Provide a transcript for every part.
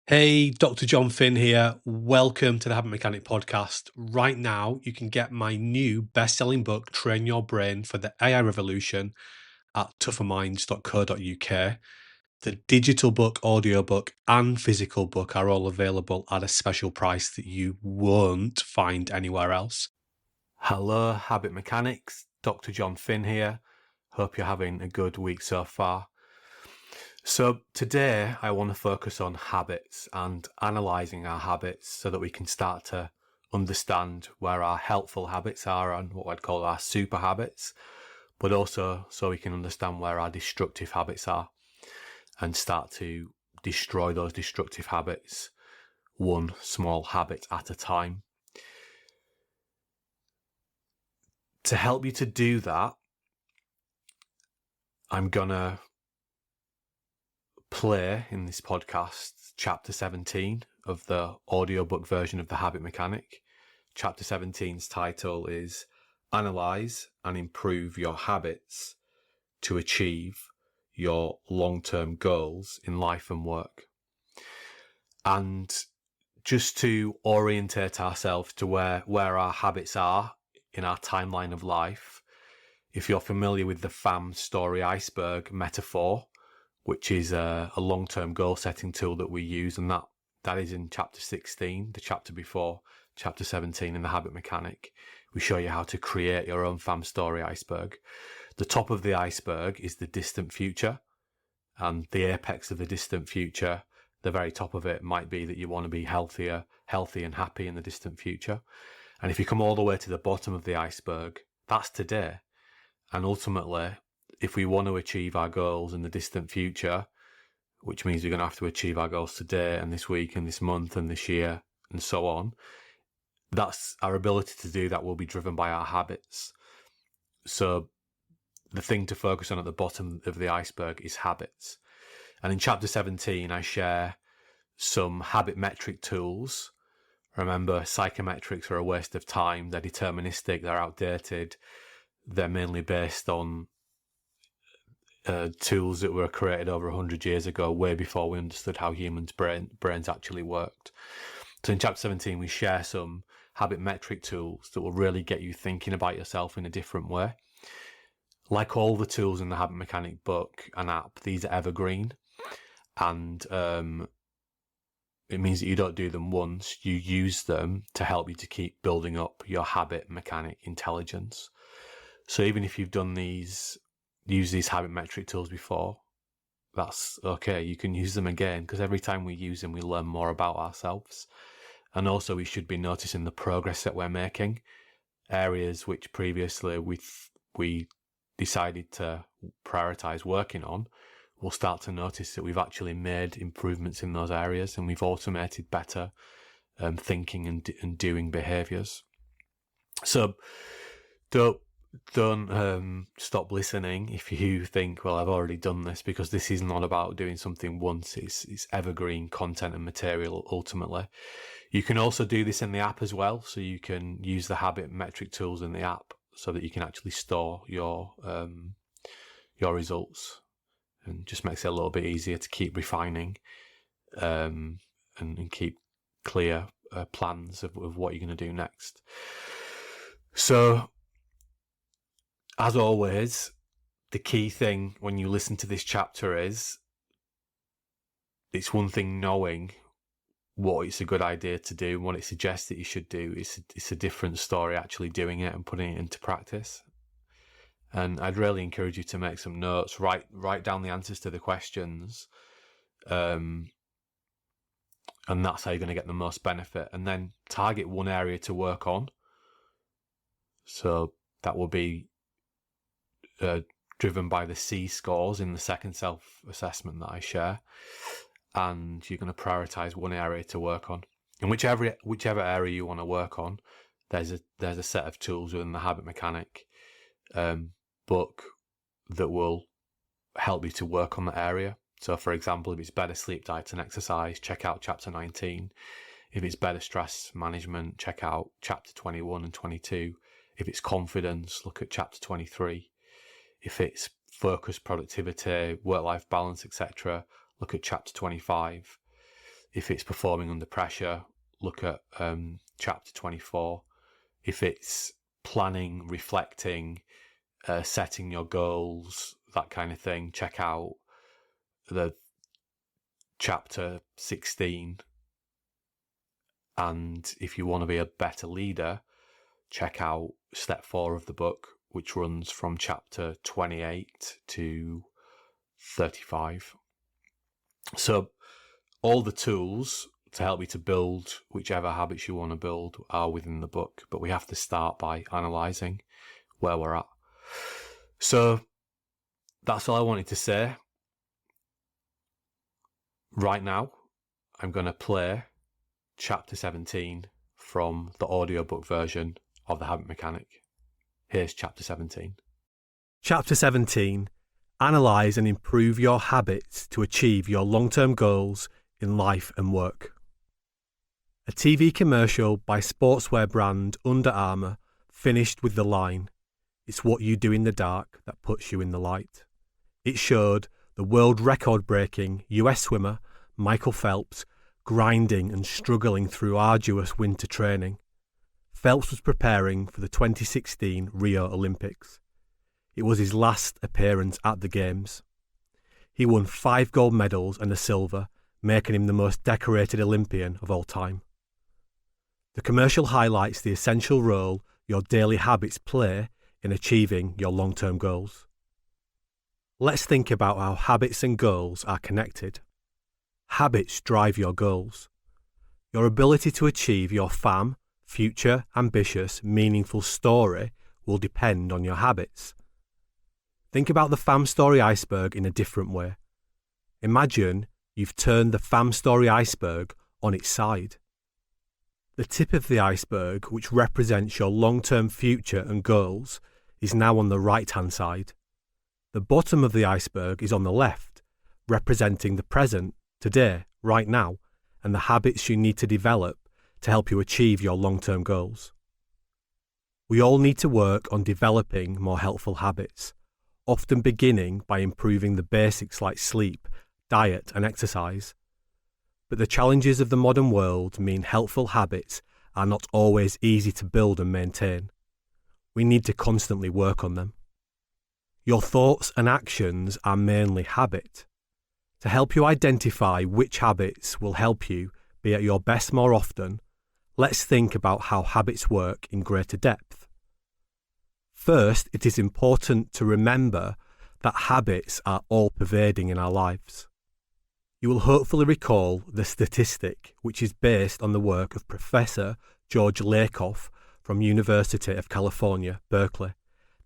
Hey, Dr. Jon Finn here. Welcome to the Habit Mechanic podcast. Right now, you can get my new best-selling book, Train Your Brain for the AI Revolution, at tougherminds.co.uk. The digital book, audiobook, and physical book are all available at a special price that you won't find anywhere else. Hello, Habit Mechanics. Dr. Jon Finn here. Hope you're having a good week so far. So today I want to focus on habits and analysing our habits so that we can start to understand where our helpful habits are and what I'd call our super habits, but also so we can understand where our destructive habits are and start to destroy those destructive habits one small habit at a time. To help you to do that, I'm gonna play in this podcast chapter 17 of the audiobook version of The Habit Mechanic. Chapter 17's title is Analyse and Improve Your Habits to Achieve Your Long-Term Goals in Life and Work. And just to orientate ourselves to where our habits are in our timeline of life, if you're familiar with the FAM story iceberg metaphor, which is a long-term goal-setting tool that we use, and that is in chapter 16, the chapter before chapter 17 in The Habit Mechanic. We show you how to create your own FAM story iceberg. The top of the iceberg is the distant future, and the apex of the distant future, the very top of it, might be that you want to be healthy and happy in the distant future. And if you come all the way to the bottom of the iceberg, that's today. And ultimately, if we want to achieve our goals in the distant future, which means we're going to have to achieve our goals today and this week and this month and this year and so on, that's our ability to do that will be driven by our habits. So the thing to focus on at the bottom of the iceberg is habits. And in chapter 17, I share some habit metric tools. Remember, psychometrics are a waste of time. They're deterministic, they're outdated. They're mainly based on tools that were created over 100 years ago, way before we understood how humans' brains actually worked. So in chapter 17, we share some habit metric tools that will really get you thinking about yourself in a different way. Like all the tools in the Habit Mechanic book and app, these are evergreen, and it means that you don't do them once, you use them to help you to keep building up your habit mechanic intelligence. So even if you've used these habit metric tools before, that's okay. You can use them again, because every time we use them, we learn more about ourselves. And also we should be noticing the progress that we're making. Areas which previously we decided to prioritize working on, we'll start to notice that we've actually made improvements in those areas, and we've automated better thinking and doing behaviors. So don't stop listening if you think, well, I've already done this, because this is not about doing something once. It's evergreen content and material ultimately. You can also do this in the app as well, so you can use the habit metric tools in the app so that you can actually store your results, and just makes it a little bit easier to keep refining and keep clear plans of what you're going to do next. So, as always, the key thing when you listen to this chapter is, it's one thing knowing what it's a good idea to do and what it suggests that you should do. It's a different story actually doing it and putting it into practice. And I'd really encourage you to make some notes, write down the answers to the questions, and that's how you're going to get the most benefit. And then target one area to work on. So that will be driven by the C scores in the second self-assessment that I share, and you're going to prioritize one area to work on. And whichever area you want to work on, there's a set of tools within the Habit Mechanic book that will help you to work on that area. So, for example, if it's better sleep, diet, and exercise, check out chapter 19. If it's better stress management, check out chapter 21 and 22. If it's confidence, look at chapter 23. If it's focus, productivity, work-life balance, etc., look at chapter 25. If it's performing under pressure, look at chapter 24. If it's planning, reflecting, setting your goals, that kind of thing, check out the chapter 16. And if you want to be a better leader, check out step 4 of the book, which runs from chapter 28 to 35. So all the tools to help you to build whichever habits you want to build are within the book, but we have to start by analysing where we're at. So that's all I wanted to say. Right now, I'm going to play chapter 17 from the audiobook version of The Habit Mechanic. Here's chapter 17. Chapter 17. Analyse and improve your habits to achieve your long-term goals in life and work. A TV commercial by sportswear brand Under Armour finished with the line, "It's what you do in the dark that puts you in the light." It showed the world record-breaking US swimmer Michael Phelps grinding and struggling through arduous winter training. Phelps was preparing for the 2016 Rio Olympics. It was his last appearance at the Games. He won 5 gold medals and a silver, making him the most decorated Olympian of all time. The commercial highlights the essential role your daily habits play in achieving your long-term goals. Let's think about how habits and goals are connected. Habits drive your goals. Your ability to achieve your future, ambitious, meaningful story will depend on your habits. Think about the FAM story iceberg in a different way. Imagine you've turned the FAM story iceberg on its side. The tip of the iceberg, which represents your long-term future and goals, is now on the right-hand side. The bottom of the iceberg is on the left, representing the present, today, right now, and the habits you need to develop to help you achieve your long-term goals. We all need to work on developing more helpful habits, often beginning by improving the basics like sleep, diet, and exercise. But the challenges of the modern world mean helpful habits are not always easy to build and maintain. We need to constantly work on them. Your thoughts and actions are mainly habit. To help you identify which habits will help you be at your best more often, let's think about how habits work in greater depth. First, it is important to remember that habits are all-pervading in our lives. You will hopefully recall the statistic, which is based on the work of Professor George Lakoff from University of California, Berkeley,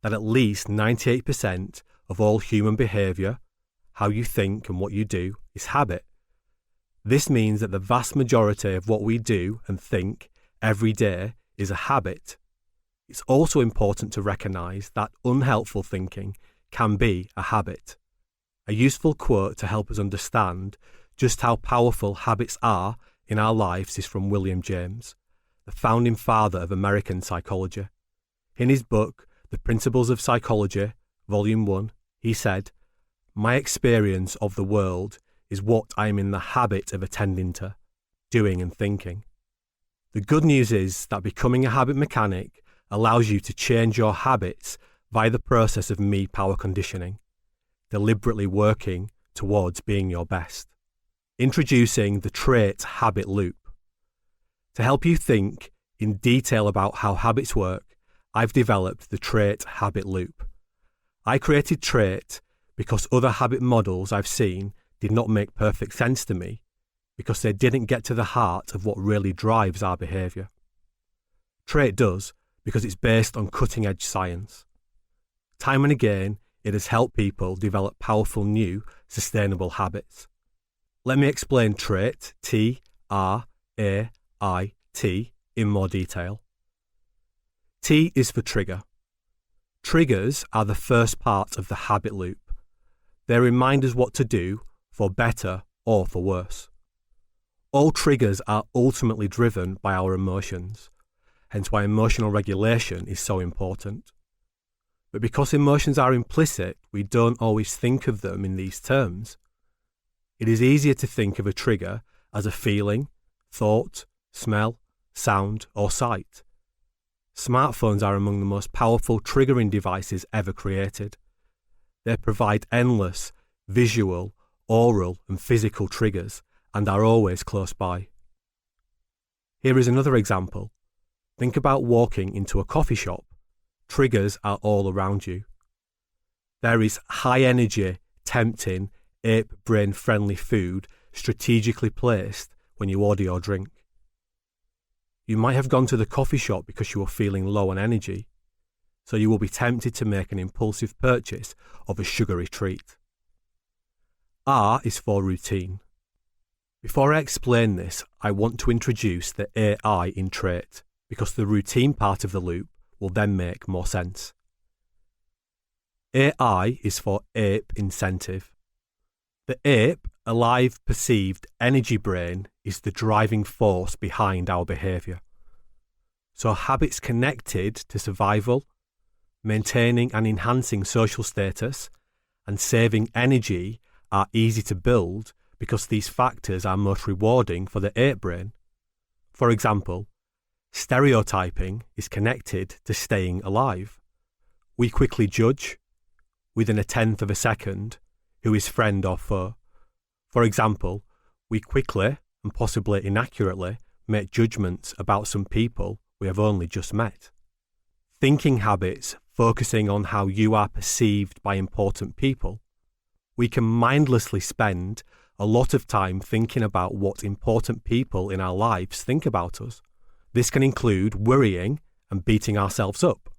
that at least 98% of all human behaviour, how you think and what you do, is habit. This means that the vast majority of what we do and think every day is a habit. It's also important to recognise that unhelpful thinking can be a habit. A useful quote to help us understand just how powerful habits are in our lives is from William James, the founding father of American psychology. In his book, The Principles of Psychology, Volume 1, he said, "My experience of the world is what I am in the habit of attending to, doing and thinking." The good news is that becoming a habit mechanic allows you to change your habits via the process of me-power conditioning, deliberately working towards being your best. Introducing the T.R.A.I.T habit loop. To help you think in detail about how habits work, I've developed the T.R.A.I.T habit loop. I created T.R.A.I.T because other habit models I've seen did not make perfect sense to me, because they didn't get to the heart of what really drives our behaviour. T.R.A.I.T does, because it's based on cutting-edge science. Time and again, it has helped people develop powerful new, sustainable habits. Let me explain T.R.A.I.T, T-R-A-I-T, in more detail. T is for trigger. Triggers are the first part of the habit loop. They remind us what to do, for better or for worse. All triggers are ultimately driven by our emotions, hence why emotional regulation is so important. But because emotions are implicit, we don't always think of them in these terms. It is easier to think of a trigger as a feeling, thought, smell, sound, or sight. Smartphones are among the most powerful triggering devices ever created. They provide endless visual, oral, and physical triggers and are always close by. Here is another example. Think about walking into a coffee shop. Triggers are all around you. There is high energy, tempting, ape brain friendly food strategically placed when you order your drink. You might have gone to the coffee shop because you were feeling low on energy, so you will be tempted to make an impulsive purchase of a sugary treat. R is for routine. Before I explain this, I want to introduce the AI in T.R.A.I.T because the routine part of the loop will then make more sense. AI is for ape incentive. The ape, alive perceived energy brain, is the driving force behind our behaviour. So habits connected to survival, maintaining and enhancing social status, and saving energy are easy to build because these factors are most rewarding for the ape brain. For example, stereotyping is connected to staying alive. We quickly judge, within a tenth of a second, who is friend or foe. For example, we quickly, and possibly inaccurately, make judgments about some people we have only just met. Thinking habits focusing on how you are perceived by important people. We can mindlessly spend a lot of time thinking about what important people in our lives think about us. This can include worrying and beating ourselves up.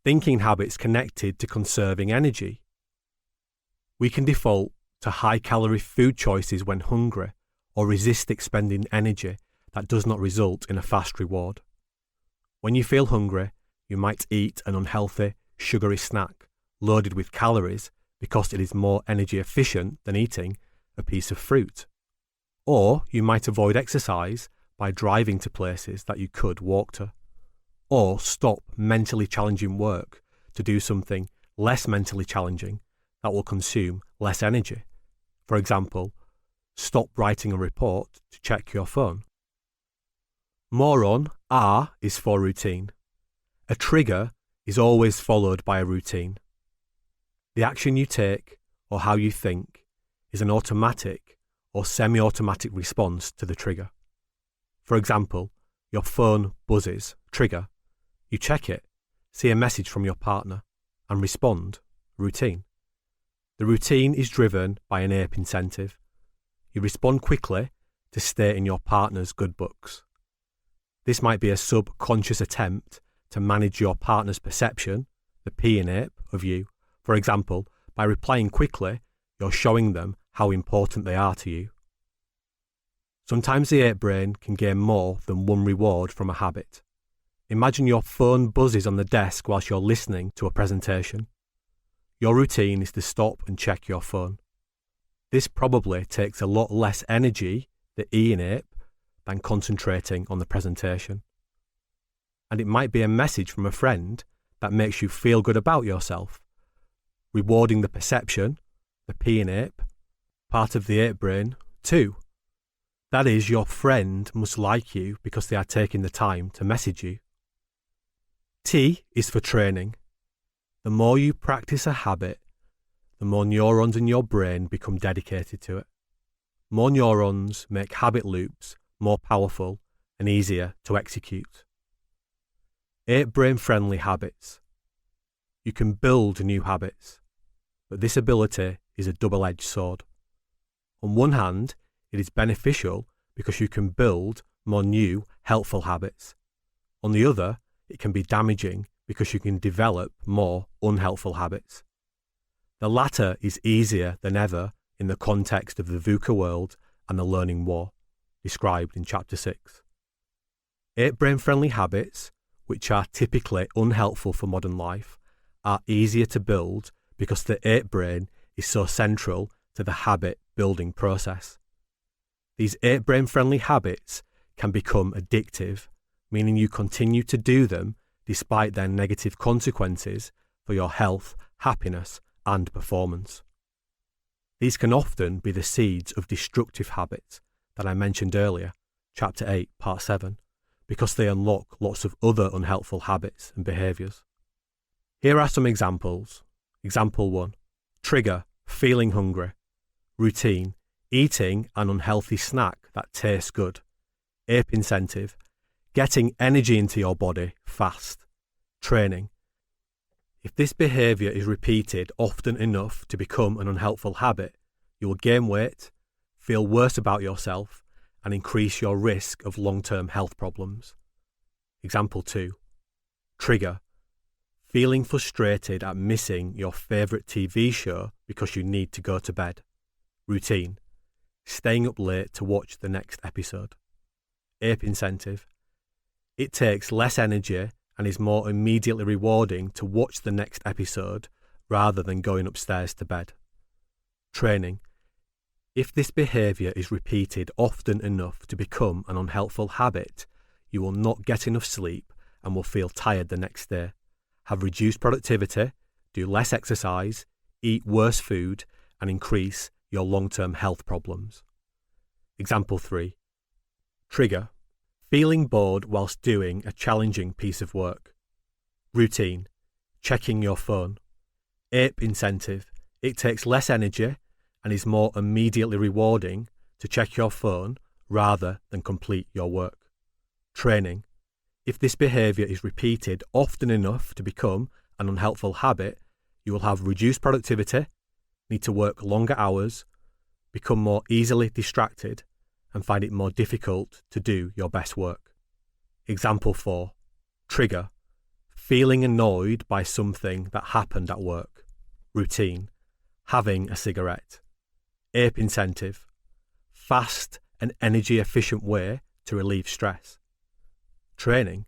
Thinking habits connected to conserving energy. We can default to high-calorie food choices when hungry or resist expending energy that does not result in a fast reward. When you feel hungry, you might eat an unhealthy, sugary snack loaded with calories because it is more energy efficient than eating a piece of fruit. Or you might avoid exercise by driving to places that you could walk to. Or stop mentally challenging work to do something less mentally challenging that will consume less energy. For example, stop writing a report to check your phone. More on R is for routine. A trigger is always followed by a routine. The action you take or how you think is an automatic or semi-automatic response to the trigger. For example, your phone buzzes, trigger. You check it, see a message from your partner, and respond, routine. The routine is driven by an ape incentive. You respond quickly to stay in your partner's good books. This might be a subconscious attempt to manage your partner's perception, the P in ape, of you. For example, by replying quickly, you're showing them how important they are to you. Sometimes the ape brain can gain more than one reward from a habit. Imagine your phone buzzes on the desk whilst you're listening to a presentation. Your routine is to stop and check your phone. This probably takes a lot less energy, the E in ape, than concentrating on the presentation. And it might be a message from a friend that makes you feel good about yourself, rewarding the perception, the P in ape, part of the ape brain, too. That is, your friend must like you because they are taking the time to message you. T is for training. The more you practice a habit, the more neurons in your brain become dedicated to it. More neurons make habit loops more powerful and easier to execute. 8 brain-friendly habits. You can build new habits, but this ability is a double-edged sword. On one hand, it is beneficial because you can build more new, helpful habits. On the other, it can be damaging because you can develop more unhelpful habits. The latter is easier than ever in the context of the VUCA world and the learning war, described in Chapter 6. 8 brain-friendly habits, which are typically unhelpful for modern life, are easier to build because the 8 brain is so central to the habit-building process. These 8 brain-friendly habits can become addictive, meaning you continue to do them despite their negative consequences for your health, happiness, and performance. These can often be the seeds of destructive habits that I mentioned earlier, Chapter 8, Part 7, because they unlock lots of other unhelpful habits and behaviours. Here are some examples. Example 1. Trigger, feeling hungry. Routine, eating an unhealthy snack that tastes good. APE incentive, getting energy into your body fast. Training. If this behaviour is repeated often enough to become an unhelpful habit, you will gain weight, feel worse about yourself, and increase your risk of long-term health problems. Example 2. Trigger. Feeling frustrated at missing your favourite TV show because you need to go to bed. Routine. Staying up late to watch the next episode. APE incentive. It takes less energy and is more immediately rewarding to watch the next episode rather than going upstairs to bed. Training. If this behaviour is repeated often enough to become an unhelpful habit, you will not get enough sleep and will feel tired the next day, have reduced productivity, do less exercise, eat worse food, and increase your long-term health problems. Example 3. Trigger. Feeling bored whilst doing a challenging piece of work. Routine. Checking your phone. APE incentive. It takes less energy and is more immediately rewarding to check your phone rather than complete your work. Training. If this behaviour is repeated often enough to become an unhelpful habit, you will have reduced productivity, need to work longer hours, become more easily distracted, and find it more difficult to do your best work. Example 4. Trigger. Feeling annoyed by something that happened at work. Routine. Having a cigarette. APE incentive. Fast and energy-efficient way to relieve stress. Training.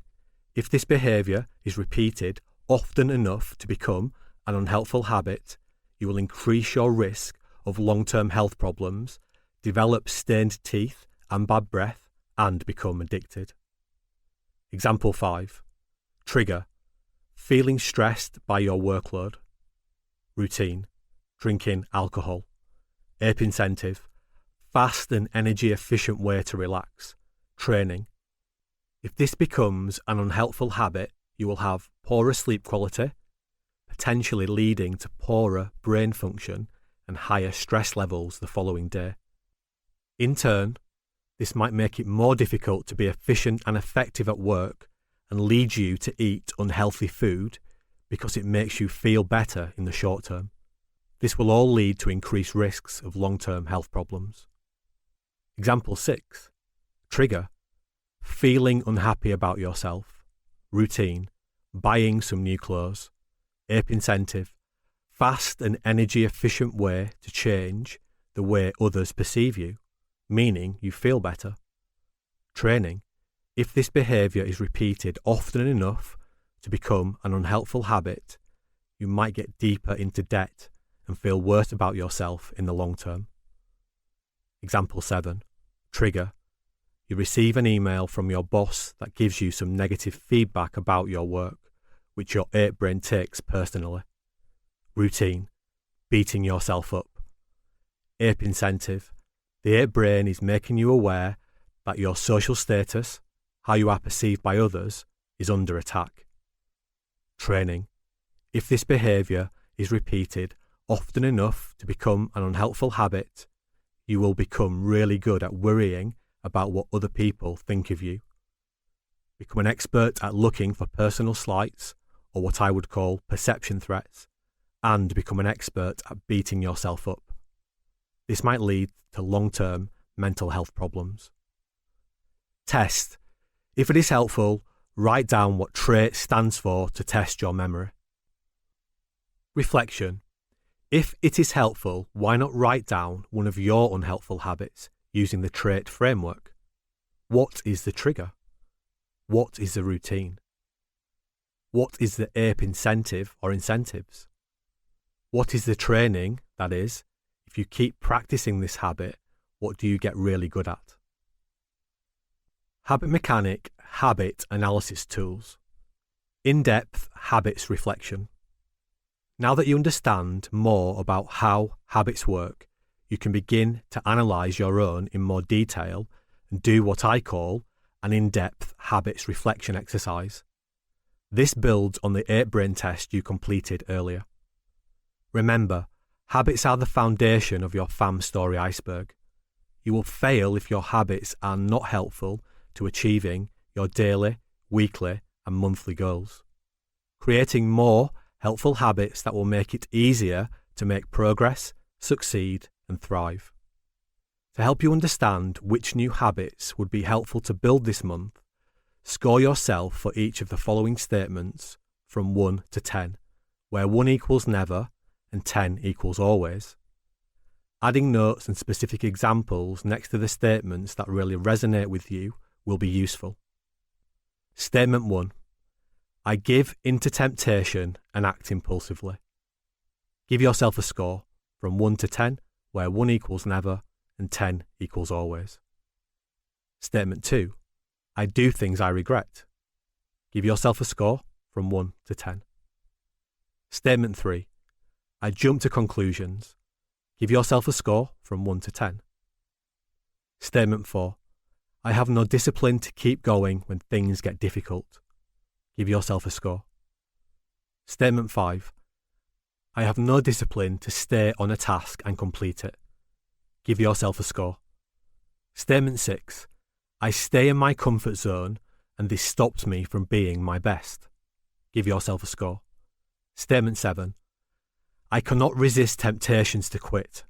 If this behaviour is repeated often enough to become an unhelpful habit, you will increase your risk of long-term health problems, develop stained teeth and bad breath, and become addicted. Example 5. Trigger. Feeling stressed by your workload. Routine. Drinking alcohol. APE incentive. Fast and energy-efficient way to relax. Training. If this becomes an unhelpful habit, you will have poorer sleep quality, potentially leading to poorer brain function and higher stress levels the following day. In turn, this might make it more difficult to be efficient and effective at work and lead you to eat unhealthy food because it makes you feel better in the short term. This will all lead to increased risks of long-term health problems. Example 6. Trigger. Feeling unhappy about yourself. Routine. Buying some new clothes. APE incentive. Fast and energy-efficient way to change the way others perceive you, meaning you feel better. Training. If this behaviour is repeated often enough to become an unhelpful habit, you might get deeper into debt and feel worse about yourself in the long term. Example 7. Trigger. You receive an email from your boss that gives you some negative feedback about your work, which your ape brain takes personally. Routine. Beating yourself up. APE incentive. The ape brain is making you aware that your social status, how you are perceived by others, is under attack. Training. If this behaviour is repeated often enough to become an unhelpful habit, you will become really good at worrying about what other people think of you. Become an expert at looking for personal slights, or what I would call perception threats, and become an expert at beating yourself up. This might lead to long-term mental health problems. Test. If it is helpful, write down what T.R.A.I.T stands for to test your memory. Reflection. If it is helpful, why not write down one of your unhelpful habits using the T.R.A.I.T framework? What is the trigger? What is the routine? What is the APE incentive or incentives? What is the training, that is, if you keep practicing this habit, what do you get really good at? Habit Mechanic Habit Analysis Tools. In-depth habits reflection. Now that you understand more about how habits work, you can begin to analyse your own in more detail and do what I call an in-depth habits reflection exercise. This builds on the 8 brain test you completed earlier. Remember, habits are the foundation of your FAM story iceberg. You will fail if your habits are not helpful to achieving your daily, weekly, and monthly goals. Creating more helpful habits that will make it easier to make progress, succeed, and thrive. To help you understand which new habits would be helpful to build this month, score yourself for each of the following statements from 1 to 10, where 1 equals never and 10 equals always. Adding notes and specific examples next to the statements that really resonate with you will be useful. Statement 1. I give into temptation and act impulsively. Give yourself a score from 1 to 10, where 1 equals never and 10 equals always. Statement 2. I do things I regret. Give yourself a score from 1 to 10. Statement 3. I jump to conclusions. Give yourself a score from 1 to 10. Statement 4. I have no discipline to keep going when things get difficult. Give yourself a score. Statement 5. I have no discipline to stay on a task and complete it. Give yourself a score. Statement 6. I stay in my comfort zone and this stops me from being my best. Give yourself a score. Statement 7. I cannot resist temptations to quit.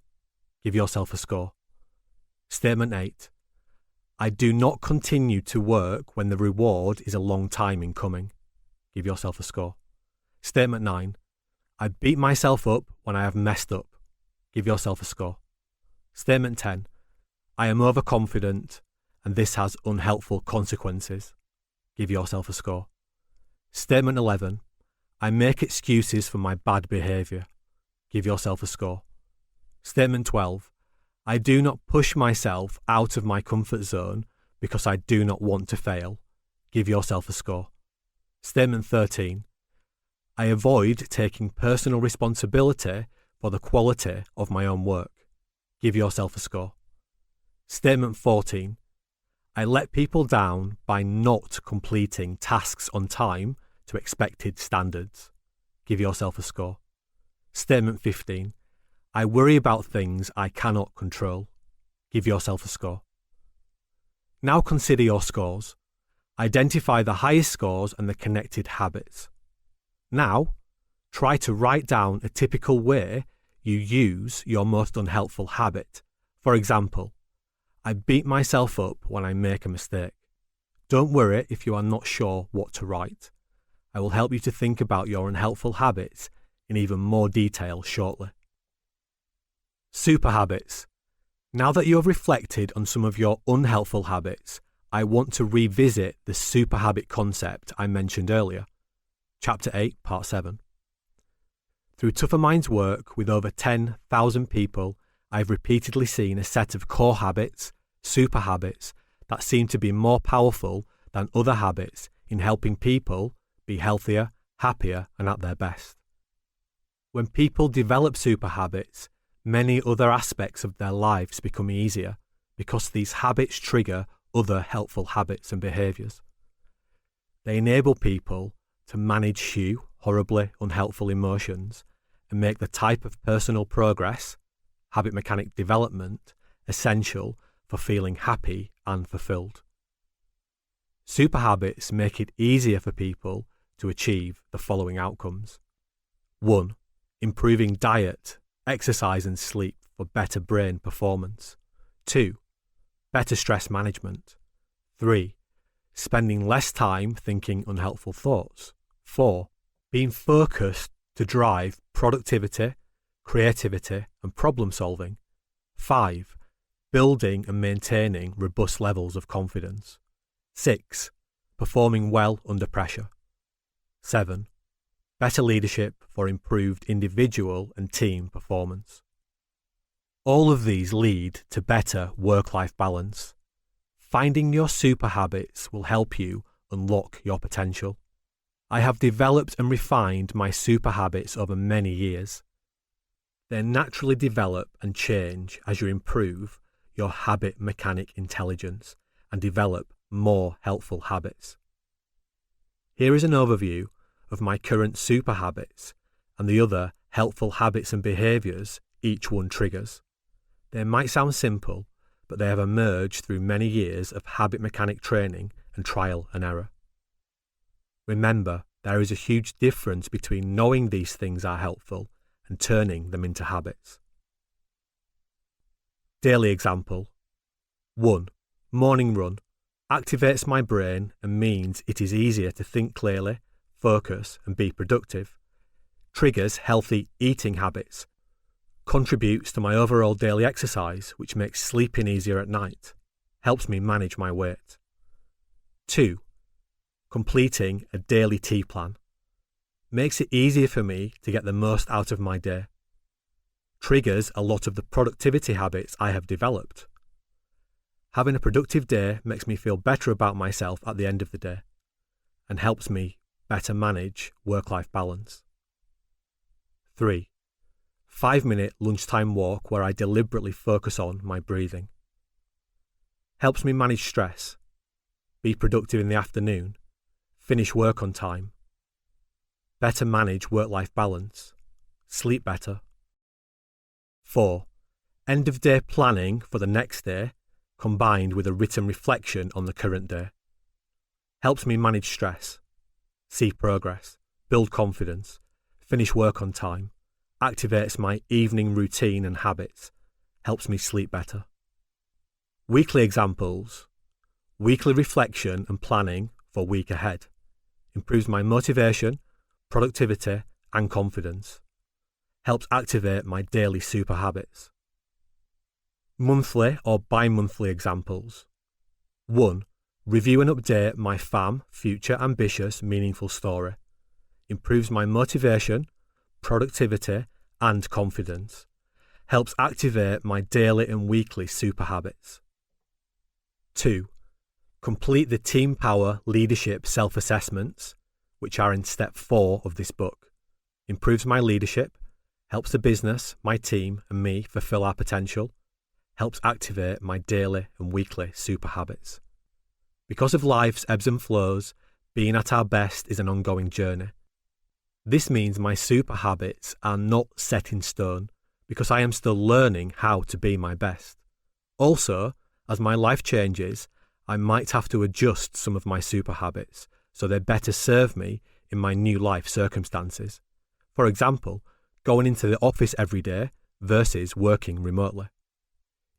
Give yourself a score. Statement 8. I do not continue to work when the reward is a long time in coming. Give yourself a score. Statement 9. I beat myself up when I have messed up. Give yourself a score. Statement 10. I am overconfident and this has unhelpful consequences. Give yourself a score. Statement 11. I make excuses for my bad behaviour. Give yourself a score. Statement 12. I do not push myself out of my comfort zone because I do not want to fail. Give yourself a score. Statement 13. I avoid taking personal responsibility for the quality of my own work. Give yourself a score. Statement 14. I let people down by not completing tasks on time to expected standards. Give yourself a score. Statement 15. I worry about things I cannot control. Give yourself a score. Now consider your scores. Identify the highest scores and the connected habits. Now, try to write down a typical way you use your most unhelpful habit. For example, I beat myself up when I make a mistake. Don't worry if you are not sure what to write. I will help you to think about your unhelpful habits in even more detail shortly. Super habits. Now that you have reflected on some of your unhelpful habits, I want to revisit the super habit concept I mentioned earlier. Chapter 8, Part 7. Through Tougher Minds work with over 10,000 people, I've repeatedly seen a set of core habits, super habits, that seem to be more powerful than other habits in helping people be healthier, happier, and at their best. When people develop super habits, many other aspects of their lives become easier because these habits trigger other helpful habits and behaviours. They enable people to manage few horribly unhelpful emotions and make the type of personal progress, habit mechanic development, essential for feeling happy and fulfilled. Super habits make it easier for people to achieve the following outcomes. 1. Improving diet, exercise and sleep for better brain performance. 2. Better stress management. 3. Spending less time thinking unhelpful thoughts. 4. Being focused to drive productivity, creativity and problem solving. 5. Building and maintaining robust levels of confidence. 6. Performing well under pressure. 7. Better leadership for improved individual and team performance. All of these lead to better work-life balance. Finding your super habits will help you unlock your potential. I have developed and refined my super habits over many years. They naturally develop and change as you improve your habit mechanic intelligence and develop more helpful habits. Here is an overview of my current super habits and the other helpful habits and behaviours each one triggers. They might sound simple, but they have emerged through many years of habit mechanic training and trial and error. Remember, there is a huge difference between knowing these things are helpful and turning them into habits. Daily example. 1. Morning run activates my brain and means it is easier to think clearly, focus and be productive. Triggers healthy eating habits. Contributes to my overall daily exercise, which makes sleeping easier at night. Helps me manage my weight. 2. Completing a daily tea plan. Makes it easier for me to get the most out of my day. Triggers a lot of the productivity habits I have developed. Having a productive day makes me feel better about myself at the end of the day and helps me better manage work-life balance. 3. 5-minute lunchtime walk where I deliberately focus on my breathing. Helps me manage stress, be productive in the afternoon, finish work on time, better manage work-life balance, sleep better. 4. End-of-day planning for the next day combined with a written reflection on the current day. Helps me manage stress, see progress, build confidence, finish work on time, activates my evening routine and habits, helps me sleep better. Weekly examples. Weekly reflection and planning for week ahead. Improves my motivation, productivity and confidence. Helps activate my daily super habits. Monthly or bi-monthly examples. 1. Review and update my FAM, Future Ambitious Meaningful Story. Improves my motivation, productivity and confidence. Helps activate my daily and weekly super habits. 2. Complete the Team Power Leadership Self-Assessments, which are in step 4 of this book. Improves my leadership, helps the business, my team and me fulfill our potential, helps activate my daily and weekly super habits. Because of life's ebbs and flows, being at our best is an ongoing journey. This means my super habits are not set in stone because I am still learning how to be my best. Also, as my life changes, I might have to adjust some of my super habits so they better serve me in my new life circumstances. For example, going into the office every day versus working remotely.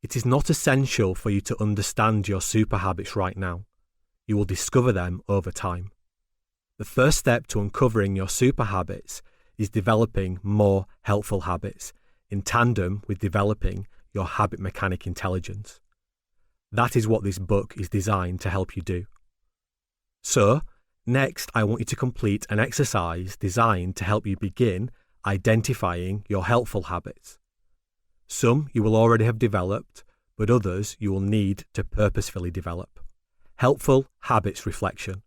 It is not essential for you to understand your super habits right now. You will discover them over time. The first step to uncovering your super habits is developing more helpful habits in tandem with developing your habit mechanic intelligence. That is what this book is designed to help you do. So, next I want you to complete an exercise designed to help you begin identifying your helpful habits. Some you will already have developed, but others you will need to purposefully develop. Helpful Habits Reflection.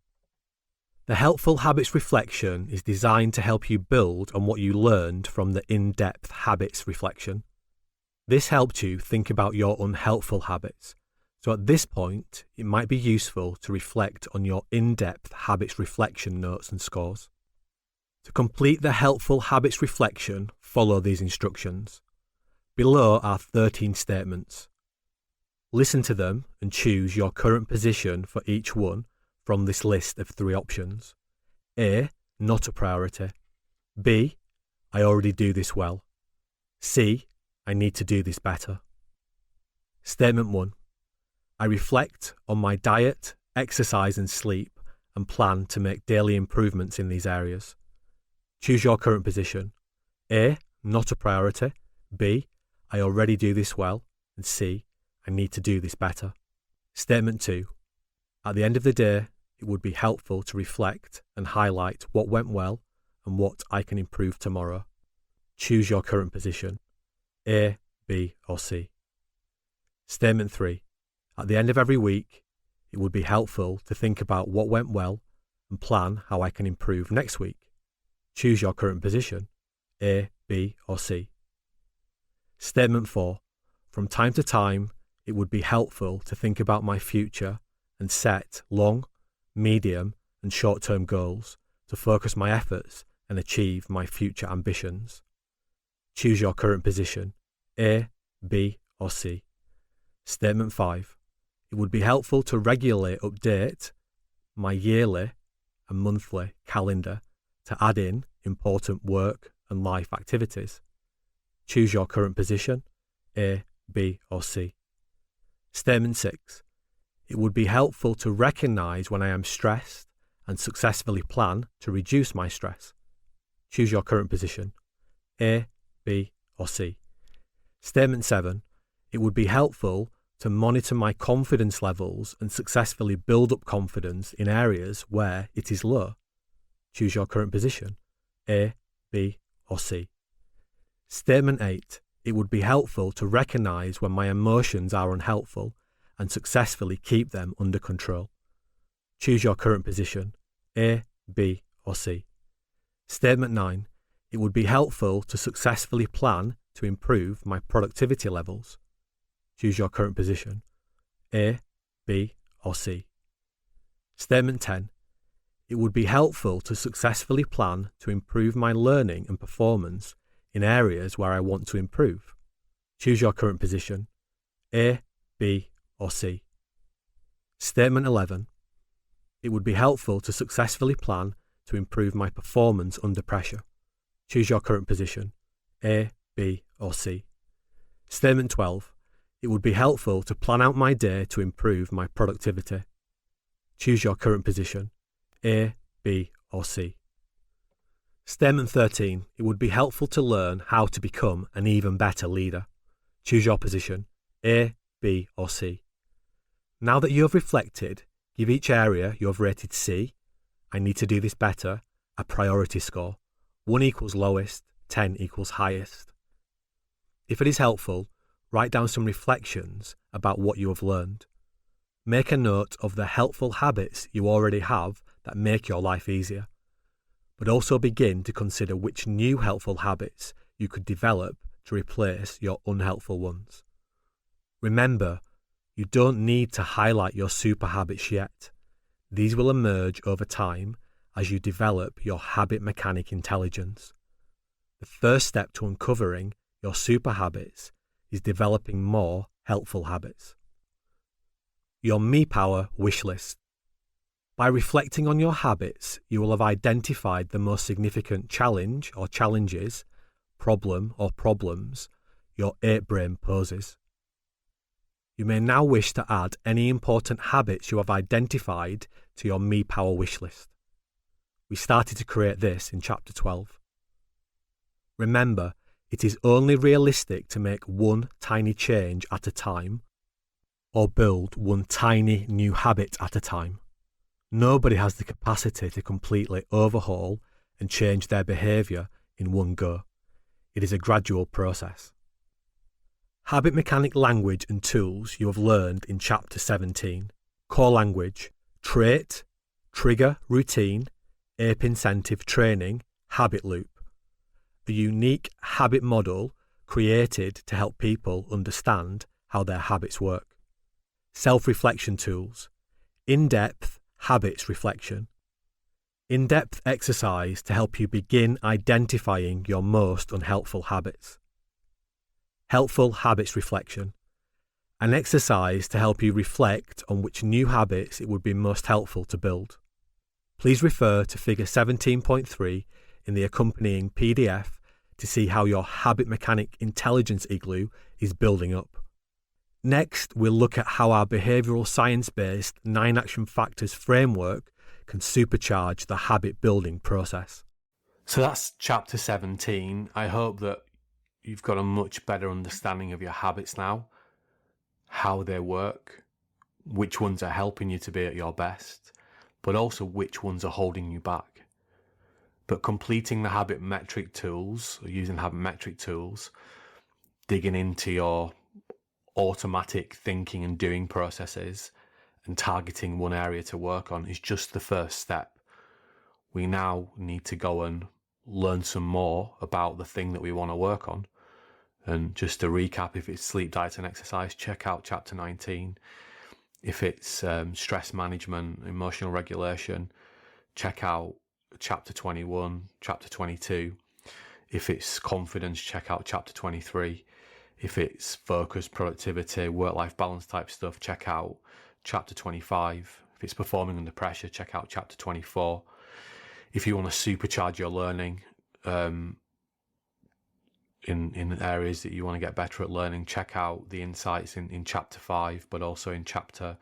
The Helpful Habits Reflection is designed to help you build on what you learned from the in-depth habits reflection. This helped you think about your unhelpful habits. So at this point, it might be useful to reflect on your in-depth habits reflection notes and scores. To complete the Helpful Habits Reflection, follow these instructions. Below are 13 statements. Listen to them and choose your current position for each one from this list of 3 options. A. Not a priority. B. I already do this well. C. I need to do this better. Statement 1. I reflect on my diet, exercise and sleep and plan to make daily improvements in these areas. Choose your current position. A. Not a priority. B. I already do this well. And C. I need to do this better. Statement 2. At the end of the day, it would be helpful to reflect and highlight what went well and what I can improve tomorrow. Choose your current position. A, B or C. Statement 3. At the end of every week, it would be helpful to think about what went well and plan how I can improve next week. Choose your current position. A, B or C. Statement 4. From time to time, it would be helpful to think about my future and set long, medium, and short-term goals to focus my efforts and achieve my future ambitions. Choose your current position, A, B, or C. Statement 5. It would be helpful to regularly update my yearly and monthly calendar to add in important work and life activities. Choose your current position, A, B, or C. Statement 6. It would be helpful to recognise when I am stressed and successfully plan to reduce my stress. Choose your current position, A, B, or C. Statement 7. It would be helpful to monitor my confidence levels and successfully build up confidence in areas where it is low. Choose your current position, A, B, or C. Statement 8. It would be helpful to recognise when my emotions are unhelpful and successfully keep them under control. Choose your current position, A, B, or C. Statement 9. It would be helpful to successfully plan to improve my productivity levels. Choose your current position, A, B, or C. Statement 10. It would be helpful to successfully plan to improve my learning and performance in areas where I want to improve. Choose your current position, A, B, or C. Statement 11. It would be helpful to successfully plan to improve my performance under pressure. Choose your current position, A, B, or C. Statement 12. It would be helpful to plan out my day to improve my productivity. Choose your current position, A, B, or C. Statement 13. It would be helpful to learn how to become an even better leader. Choose your position, A, B, or C. Now that you have reflected, give each area you have rated C, I need to do this better, a priority score. 1 equals lowest, 10 equals highest. If it is helpful, write down some reflections about what you have learned. Make a note of the helpful habits you already have that make your life easier, but also begin to consider which new helpful habits you could develop to replace your unhelpful ones. Remember, you don't need to highlight your super habits yet. These will emerge over time as you develop your habit mechanic intelligence. The first step to uncovering your super habits is developing more helpful habits. Your Me Power wish list. By reflecting on your habits, you will have identified the most significant challenge or challenges, problem or problems your 8 brain poses. You may now wish to add any important habits you have identified to your Me Power wish list. We started to create this in Chapter 12. Remember, it is only realistic to make one tiny change at a time or build one tiny new habit at a time. Nobody has the capacity to completely overhaul and change their behaviour in one go. It is a gradual process. Habit mechanic language and tools you have learned in Chapter 17. Core language, trait, trigger, routine, ape incentive training, habit loop. A unique habit model created to help people understand how their habits work. Self-reflection tools, in-depth habits reflection. In-depth exercise to help you begin identifying your most unhelpful habits. Helpful habits reflection. An exercise to help you reflect on which new habits it would be most helpful to build. Please refer to Figure 17.3 in the accompanying PDF to see how your habit mechanic intelligence igloo is building up. Next, we'll look at how our behavioural science-based 9 action factors framework can supercharge the habit building process. So that's Chapter 17. I hope that you've got a much better understanding of your habits now, how they work, which ones are helping you to be at your best, but also which ones are holding you back. But completing the habit metric tools, or using habit metric tools, digging into your automatic thinking and doing processes and targeting one area to work on is just the first step. We now need to go and learn some more about the thing that we want to work on And just to recap, if it's sleep, diet and exercise, check out chapter 19. If it's stress management, emotional regulation, check out chapter 21, chapter 22. If it's confidence, check out chapter 23. If it's focus, productivity, work-life balance type stuff, check out chapter 25. If it's performing under pressure, check out chapter 24. If you want to supercharge your learning in areas that you want to get better at learning, check out the insights in chapter 5, but also in chapter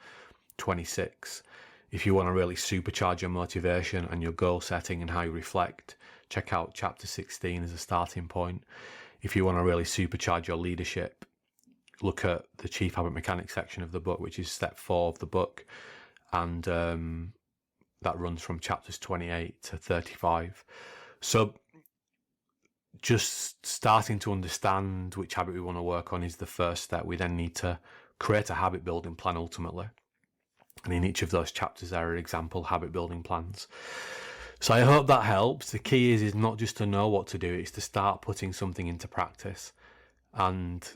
26. If you want to really supercharge your motivation and your goal setting and how you reflect, check out chapter 16 as a starting point. If you want to really supercharge your leadership, look at the Chief Habit Mechanics section of the book, which is step 4 of the book. And that runs from chapters 28 to 35. So just starting to understand which habit we want to work on is the first step. We then need to create a habit building plan ultimately. And in each of those chapters, there are example habit building plans. So I hope that helps. The key is not just to know what to do, it's to start putting something into practice. And,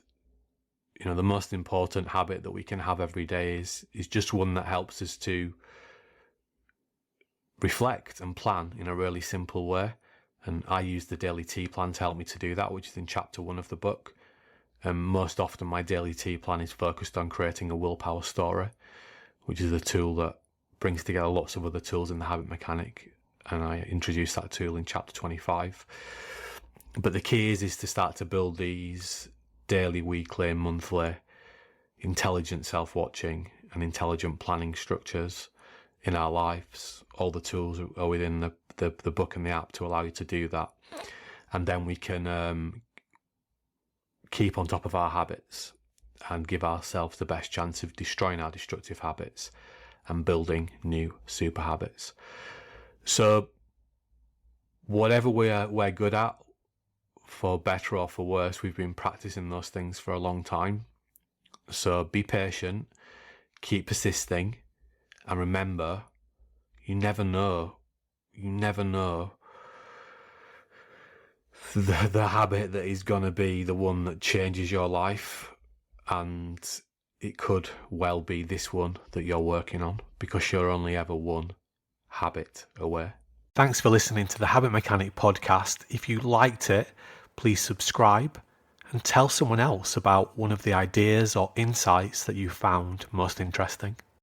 you know, the most important habit that we can have every day is just one that helps us to reflect and plan in a really simple way. And I use the daily T plan to help me to do that, which is in chapter 1 of the book. And most often my daily T plan is focused on creating a willpower story, which is a tool that brings together lots of other tools in the habit mechanic. And I introduced that tool in chapter 25. But the key is to start to build these daily, weekly, monthly, intelligent self-watching and intelligent planning structures in our lives. All the tools are within the book and the app to allow you to do that. And then we can keep on top of our habits and give ourselves the best chance of destroying our destructive habits and building new super habits. So whatever we're good at, for better or for worse, we've been practicing those things for a long time. So be patient, keep persisting, and remember, you never know the habit that is going to be the one that changes your life. And it could well be this one that you're working on, because you're only ever one habit away. Thanks for listening to the Habit Mechanic podcast. If you liked it, please subscribe and tell someone else about one of the ideas or insights that you found most interesting.